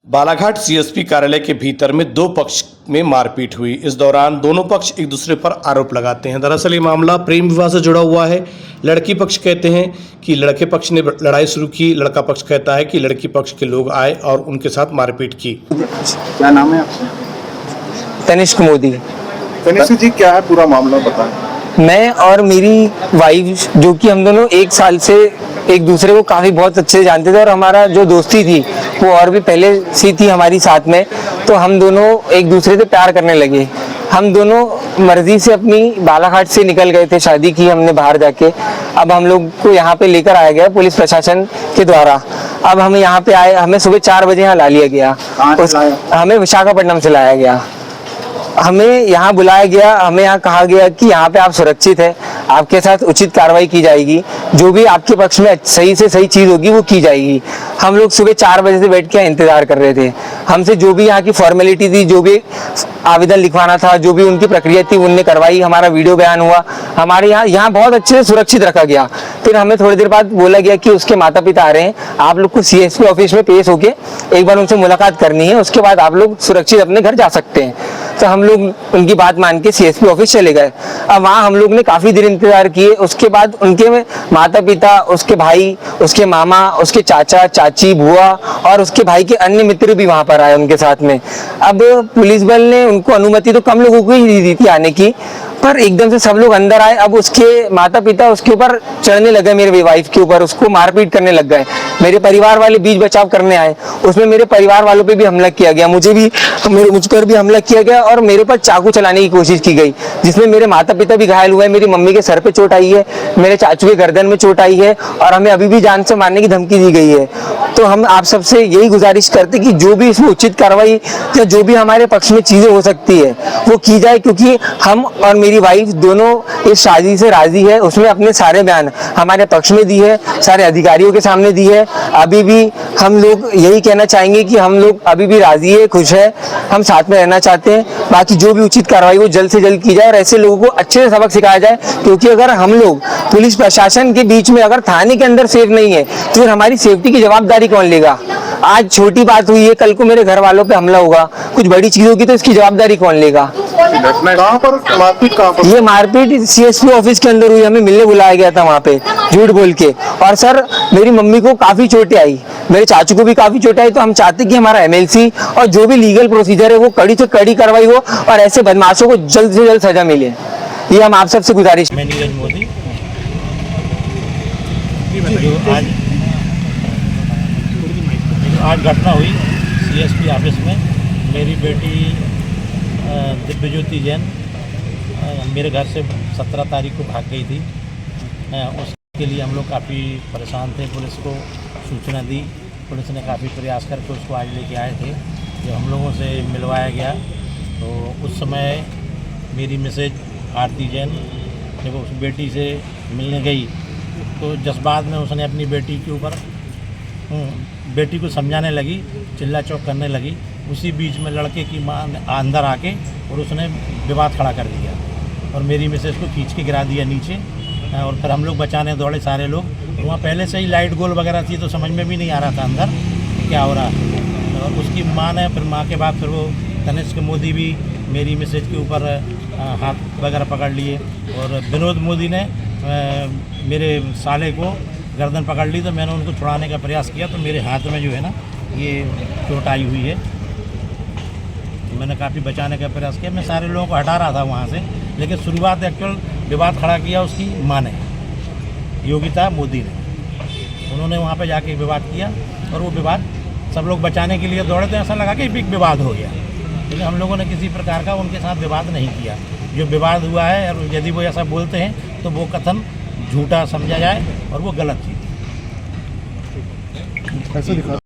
Balaghat CSP कार्यालय के भीतर में दो पक्ष में मारपीट हुई। इस दौरान दोनों पक्ष एक दूसरे पर आरोप लगाते हैं। दरअसल ये मामला प्रेम विवाह से जुड़ा हुआ है। लड़की पक्ष कहते हैं कि लड़के पक्ष ने लड़ाई शुरू की, लड़का पक्ष कहता है कि लड़की पक्ष के लोग आए और उनके साथ मारपीट की। क्या नाम है आपका? तनिष्क मोदी। तनिष्क जी, क्या है पूरा मामला बताएं। मैं और मेरी वाइफ, जो कि हम दोनों एक साल से एक दूसरे को काफ़ी बहुत अच्छे से जानते थे और हमारा जो दोस्ती थी वो और भी पहले से थी हमारी साथ में, तो हम दोनों एक दूसरे से प्यार करने लगे। हम दोनों मर्जी से अपनी बालाघाट से निकल गए थे, शादी की हमने बाहर जाके। अब हम लोग को यहाँ पे लेकर आया गया पुलिस प्रशासन के द्वारा। अब हम यहाँ पे आए, हमें सुबह 4 बजे यहाँ ला लिया गया। हमें विशाखापट्टनम से लाया गया, हमें यहाँ बुलाया गया, हमें यहाँ कहा गया कि यहाँ पे आप सुरक्षित हैं, आपके साथ उचित कार्रवाई की जाएगी, जो भी आपके पक्ष में सही से सही चीज़ होगी वो की जाएगी। हम लोग सुबह 4 बजे से बैठ के इंतजार कर रहे थे। हमसे जो भी यहाँ की फॉर्मेलिटी थी, जो भी आवेदन लिखवाना था, जो भी उनकी प्रक्रिया थी उनने करवाई। हमारा वीडियो बयान हुआ, हमारे यहाँ बहुत अच्छे से सुरक्षित रखा गया। फिर हमें थोड़ी देर बाद बोला गया कि उसके माता पिता आ रहे हैं, आप लोग को सीएसपी ऑफिस में पेश होके एक बार उनसे मुलाकात करनी है, उसके बाद आप लोग सुरक्षित अपने घर जा सकते हैं। तो हम लोग उनकी बात मान के सीएसपी ऑफिस चले गए। अब वहाँ हम लोग ने काफ़ी देर इंतजार किए। उसके बाद उनके माता पिता, उसके भाई, उसके मामा, उसके चाचा चाची, बुआ और उसके भाई के अन्य मित्र भी वहाँ पर आए उनके साथ में। अब पुलिस बल ने उनको अनुमति तो कम लोगों को ही दी थी आने की, पर एकदम से सब लोग अंदर आए। अब उसके माता पिता उसके ऊपर चढ़ने लगे, मेरे वाइफ के ऊपर, उसको मारपीट करने लग गए। मेरे परिवार वाले बीच बचाव करने आए, उसमें मेरे परिवार वालों पे भी हमला किया गया, मुझ पर भी हमला किया गया और मेरे पर चाकू चलाने की कोशिश की गई, जिसमें मेरे माता पिता भी घायल हुए। मेरी मम्मी के सर पे चोट आई है, मेरे चाचू के गर्दन में चोट आई है और हमें अभी भी जान से मारने की धमकी दी गई है। तो हम आप सबसे यही गुजारिश करते कि जो भी इसमें उचित कार्रवाई या जो भी हमारे पक्ष में चीजें हो सकती है वो की जाए, क्योंकि हम और मेरी वाइफ दोनों इस शादी से राजी है। उसमें अपने सारे बयान हमारे पक्ष में दी है, सारे अधिकारियों के सामने दी है। अभी भी हम लोग यही कहना चाहेंगे कि हम लोग अभी भी राजी है, खुश है, हम साथ में रहना चाहते हैं। बाकी जो भी उचित कार्रवाई वो जल्द से जल्द की जाए और ऐसे लोगों को अच्छे से सबक सिखाया जाए, क्योंकि अगर हम लोग पुलिस प्रशासन के बीच में अगर थाने के अंदर सेफ नहीं है तो फिर हमारी सेफ्टी की जवाबदारी कौन लेगा। आज छोटी बात हुई है, कल को मेरे घर वालों पे हमला होगा, कुछ बड़ी चीज होगी तो इसकी जवाबदारी कौन लेगा। कहाँ पर मारपीट? कहाँ पर? ये मारपीट सीएसपी ऑफिस के अंदर हुई। हमें मिलने बुलाया गया था वहाँ पे झूठ बोल के। और सर, मेरी मम्मी को काफी चोटें आई, मेरे चाचू को भी काफी चोटें आई। तो हम चाहते कि हमारा एमएलसी और जो भी लीगल प्रोसीजर है वो कड़ी से कड़ी कार्रवाई हो और ऐसे बदमाशों को जल्द से जल्द सजा मिले। ये हम आप सबसे गुजारिश। मोदी आज घटना हुई सीएसपी ऑफिस में। मेरी बेटी दिव्यज्योति जैन मेरे घर से 17 तारीख को भाग गई थी। उसके लिए हम लोग काफ़ी परेशान थे। पुलिस को सूचना दी, पुलिस ने काफ़ी प्रयास करके उसको आज लेके आए थे। जब हम लोगों से मिलवाया गया तो उस समय मेरी मिसेज आरती जैन जब उस बेटी से मिलने गई तो जज्बात में उसने अपनी बेटी के ऊपर बेटी को समझाने लगी, चिल्ला चौक करने लगी। उसी बीच में लड़के की माँ अंदर आके और उसने विवाद खड़ा कर दिया और मेरी मिसेज को खींच के गिरा दिया नीचे। और फिर हम लोग बचाने दौड़े सारे लोग। वहाँ पहले से ही लाइट गोल वगैरह थी तो समझ में भी नहीं आ रहा था अंदर क्या हो रहा है। और उसकी माँ ने फिर माँ के बाद फिर वो तनिष्क मोदी भी मेरी मिसेज के ऊपर हाथ वगैरह पकड़ लिए और विनोद मोदी ने मेरे साले को गर्दन पकड़ ली। तो मैंने उनको छुड़ाने का प्रयास किया तो मेरे हाथ में जो है ना ये चोट आई हुई है। मैंने काफ़ी बचाने का प्रयास किया, मैं सारे लोगों को हटा रहा था वहाँ से, लेकिन शुरुआत एक्चुअल विवाद खड़ा किया उसकी माँ ने, योगिता मोदी ने। उन्होंने वहाँ पे जाके विवाद किया और वो विवाद सब लोग बचाने के लिए दौड़े तो ऐसा लगा कि बिग विवाद हो गया, लेकिन हम लोगों ने किसी प्रकार का उनके साथ विवाद नहीं किया। जो विवाद हुआ है और यदि वो ऐसा बोलते हैं तो वो कथन झूठा समझा जाए और वो गलत चीज़।